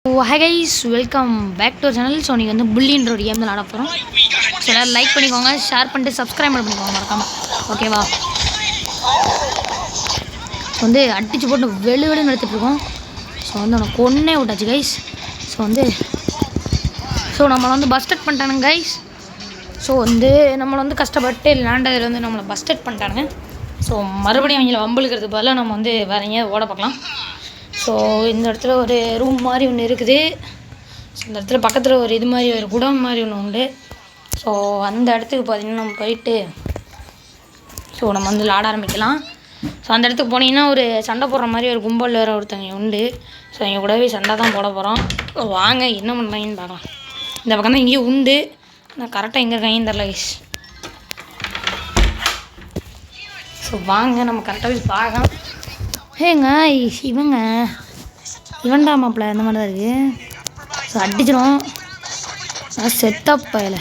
Hi guys, welcome back to our channel. So நீங்கள் வந்து புல்லின்ற ஒரு கேம் தான் விளாட போகிறோம். ஸோ எல்லாரும் லைக் பண்ணிக்கோங்க, ஷேர் பண்ணிட்டு சப்ஸ்கிரைப் பண்ணிக்கோங்க மறக்காமல். ஓகேவா? வந்து அடிச்சு போட்டு வெளுன்னு எடுத்துகிட்ருக்கோம். ஸோ வந்து உனக்கு ஒன்றே விட்டாச்சு கைஸ். ஸோ நம்மளை வந்து பஸ்டட் பண்ணிட்டானுங்க கைஸ். ஸோ வந்து நம்மளை வந்து கஷ்டப்பட்டு லேண்டதில் வந்து நம்மளை பஸ்டட் பண்ணிட்டானுங்க. ஸோ மறுபடியும் அவங்கள வம்பளுக்கிறதுக்கு பதிலாக நம்ம வந்து வேறு எங்கேயாவது ஓட பார்க்கலாம். ஸோ இந்த இடத்துல ஒரு ரூம் மாதிரி ஒன்று இருக்குது. ஸோ இந்த இடத்துல பக்கத்தில் ஒரு இது மாதிரி ஒரு குடம் மாதிரி ஒன்று உண்டு. ஸோ அந்த இடத்துக்கு பார்த்திங்கன்னா நம்ம போயிட்டு ஸோ நம்ம வந்து விளாட ஆரம்பிக்கலாம். ஸோ அந்த இடத்துக்கு போனீங்கன்னா ஒரு சண்டை போடுற மாதிரி ஒரு கும்பல் வேறு ஒருத்தங்க உண்டு. ஸோ எங்கள் கூடவே சண்டை தான் போட போகிறோம். வாங்க என்ன பண்ணுறாங்கன்னு பார்க்கலாம். இந்த பக்கம் தான் இங்கேயும் உண்டு. நான் கரெக்டாக எங்கே இருக்காங்கன்னு தெரில கைஸ். ஸோ வாங்க நம்ம கரெக்டாக போய் பார்க்கலாம். ஏங்க இவன்டா மாப்பிள்ள இந்த மாதிரி தான் இருக்குது. ஸோ அடிச்சிடும் செட்டப் பையல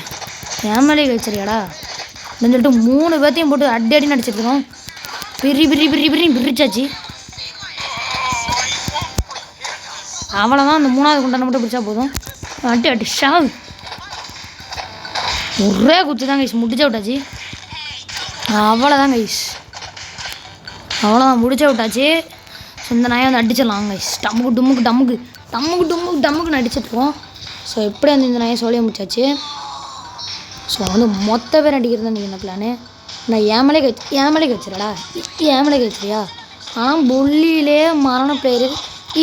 ஏமலே கழிச்சரியாடா அப்படின்னு சொல்லிட்டு 3 பேர்த்தையும் போட்டு அடின்னு அடிச்சிருக்கோம். பிரிச்சாச்சு. அவ்வளோதான். அந்த 3வது குண்டான மட்டும் பிடிச்சா போதும். அடி ஷாவ் ஒரே குத்து தான் கைஸ். முடிச்சா விட்டாச்சு. அவ்வளோதான் கைஸ். அவ்வளோதான் முடிச்சா விட்டாச்சு. ஸோ இந்த நாயை வந்து அடிச்சிடலாம் கைஸ். டம்முக்குன்னு அடிச்சிட்ருக்கோம். ஸோ எப்படி வந்து இந்த நாயை சொல்லிய முடிச்சாச்சு. ஸோ வந்து மொத்த பேர் அடிக்கிறது தான் என்ன பிளானு. நான் ஏமலே கழிச்சிடடா ஏமலே கழிச்சிரியா. ஆனால் புள்ளியிலே மரண பிளேயரு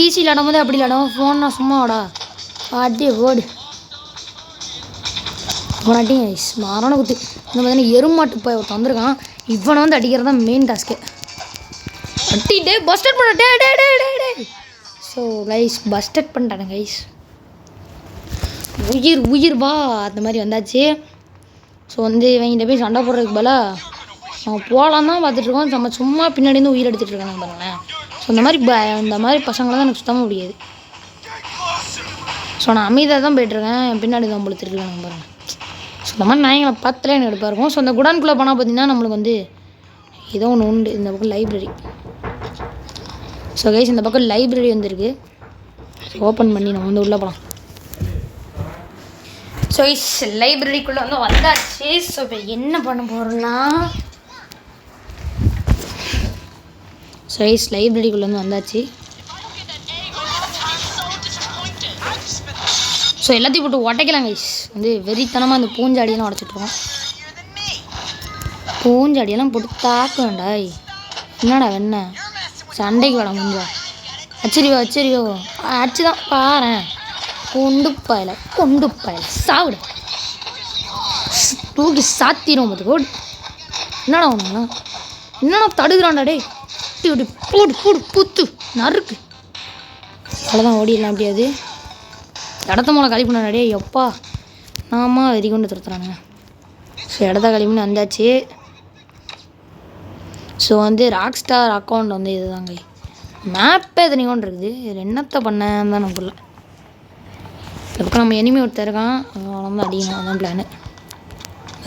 ஈஸி விளாடும் அப்படி விளாடும். ஃபோன் நான் சும்மாவாடா அடி ஓடு போனாட்டியும் கைஸ் மரண குத்து. இந்த மாதிரி எருமாட்டு போய் ஒருத்தன் வந்திருக்கான். இவனை வந்து அடிக்கிறது தான் மெயின் டாஸ்க்கு. அட்டிட்டு பஸ்டட் பண்ண டே. ஸோ கைஸ் பஸ்டட் பண்ணிட்டானே கைஸ். உயிர் வா அந்த மாதிரி வந்தாச்சு. ஸோ வந்து இவங்கிட்ட போய் சண்டை போடுறதுக்கு பதிலாக அவன் போகலாம் தான் பார்த்துட்ருக்கோம். நம்ம சும்மா பின்னாடி இருந்து உயிர் எடுத்துகிட்ருக்காங்க பாருங்களேன். ஸோ இந்த மாதிரி பசங்களை தான் எனக்கு சுத்தமாக முடியாது. ஸோ நான் அமைதியாக தான் போய்ட்டுருக்கேன். என் பின்னாடி தான் படுத்துட்ருக்காங்க பாருங்கள். ஸோ இந்த மாதிரி நாய்களை பார்த்தாலே எனக்கு எடுப்பாக இருக்கும். ஸோ அந்த குடான்குள்ளே போனால் பார்த்தீங்கன்னா நம்மளுக்கு வந்து ஏதோ ஒன்று உண்டு. இந்த பக்கம் லைப்ரரி. ஸோ கைஸ் இந்த பக்கம் லைப்ரரி வந்துருக்கு. ஓப்பன் பண்ணி நம்ம வந்து உள்ளே போகலாம். ஸோ கைஸ் லைப்ரரிக்குள்ளே வந்து வந்தாச்சு. ஸோ இப்போ என்ன பண்ண போகிறோன்னா ஸோ கைஸ் லைப்ரரிக்குள்ளே வந்து வந்தாச்சு. ஸோ எல்லாத்தையும் போட்டு உடைக்கலாம் கைஸ். வந்து வெறித்தனமாக அந்த பூஞ்சாடியெல்லாம் உடச்சிட்ருக்கோம். பூஞ்சாடியெல்லாம் போட்டு தாக்க வேண்டாய். என்னடா வெண்ண சண்டைக்கு வேடா முடிஞ்சா அச்சரியோ அச்சு தான் பாறேன். கொண்டு பாயல சாவிட தூக்கி சாத்திரும் பார்த்துக்கோடு. என்னடா ஒன்று என்னடா தடுக்கிறான்டா டே போடு புத்து நறுக்கு. அவ்வளோதான் ஓடிடலாம் முடியாது. இடத்த மூலம் கழி பண்ணாடா டே எப்பா நாம வெறி கொண்டு துரத்துறானுங்க. ஸோ இடத்த கழி பண்ணி வந்தாச்சு. ஸோ வந்து ராக் ஸ்டார் அக்கௌண்ட் வந்து இதுதாங்க. மேப்பே எத்தனைக்கொண்டு இருக்குது. இது என்னத்தை பண்ணேன் தான் நமக்குள்ள. இதுக்கு நம்ம எனிமி ஒருத்தர் இருக்கான். அவ்வளோ தான் அடிக்கணும். அதான் பிளானு.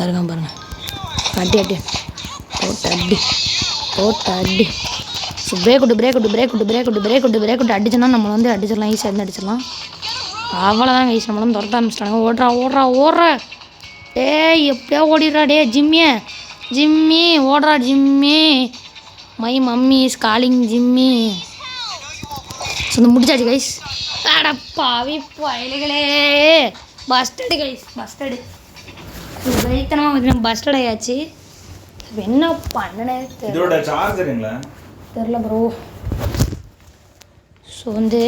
இருக்கான் பாருங்கள். அடி போட்டு அடி. ஸோ பிரேக் விட்டு அடிச்சோன்னா நம்மளை வந்து அடிச்சிடலாம். ஈஸியாக இருந்து அடிச்சிடலாம். அவ்வளோதான் கைஸ். நம்மள வந்து துரத்த ஆரம்பிச்சிட்டாங்க. ஓடுறா டேய் எப்படியா ஓடிடுறா டே ஜிம்மி ஓடுறா Jimmy. My mummy is calling Jimmy. So இந்த முடிச்சாச்சு கைஸ். அடப்பாவி பயலுகளே பஸ்டடு கைஸ் பஸ்டடு. வெயித்தனமாக பார்த்தீங்கன்னா பஸ்டட் ஆயாச்சு. என்ன பண்ணனே தெரில ப்ரோ. ஸோ வந்து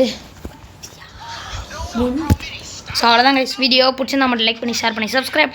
ஸோ அவ்வளோதான் கைஸ். வீடியோ பிடிச்சிருந்தா மட்டும் லைக் பண்ணி ஷேர் பண்ணி சப்ஸ்கிரைப்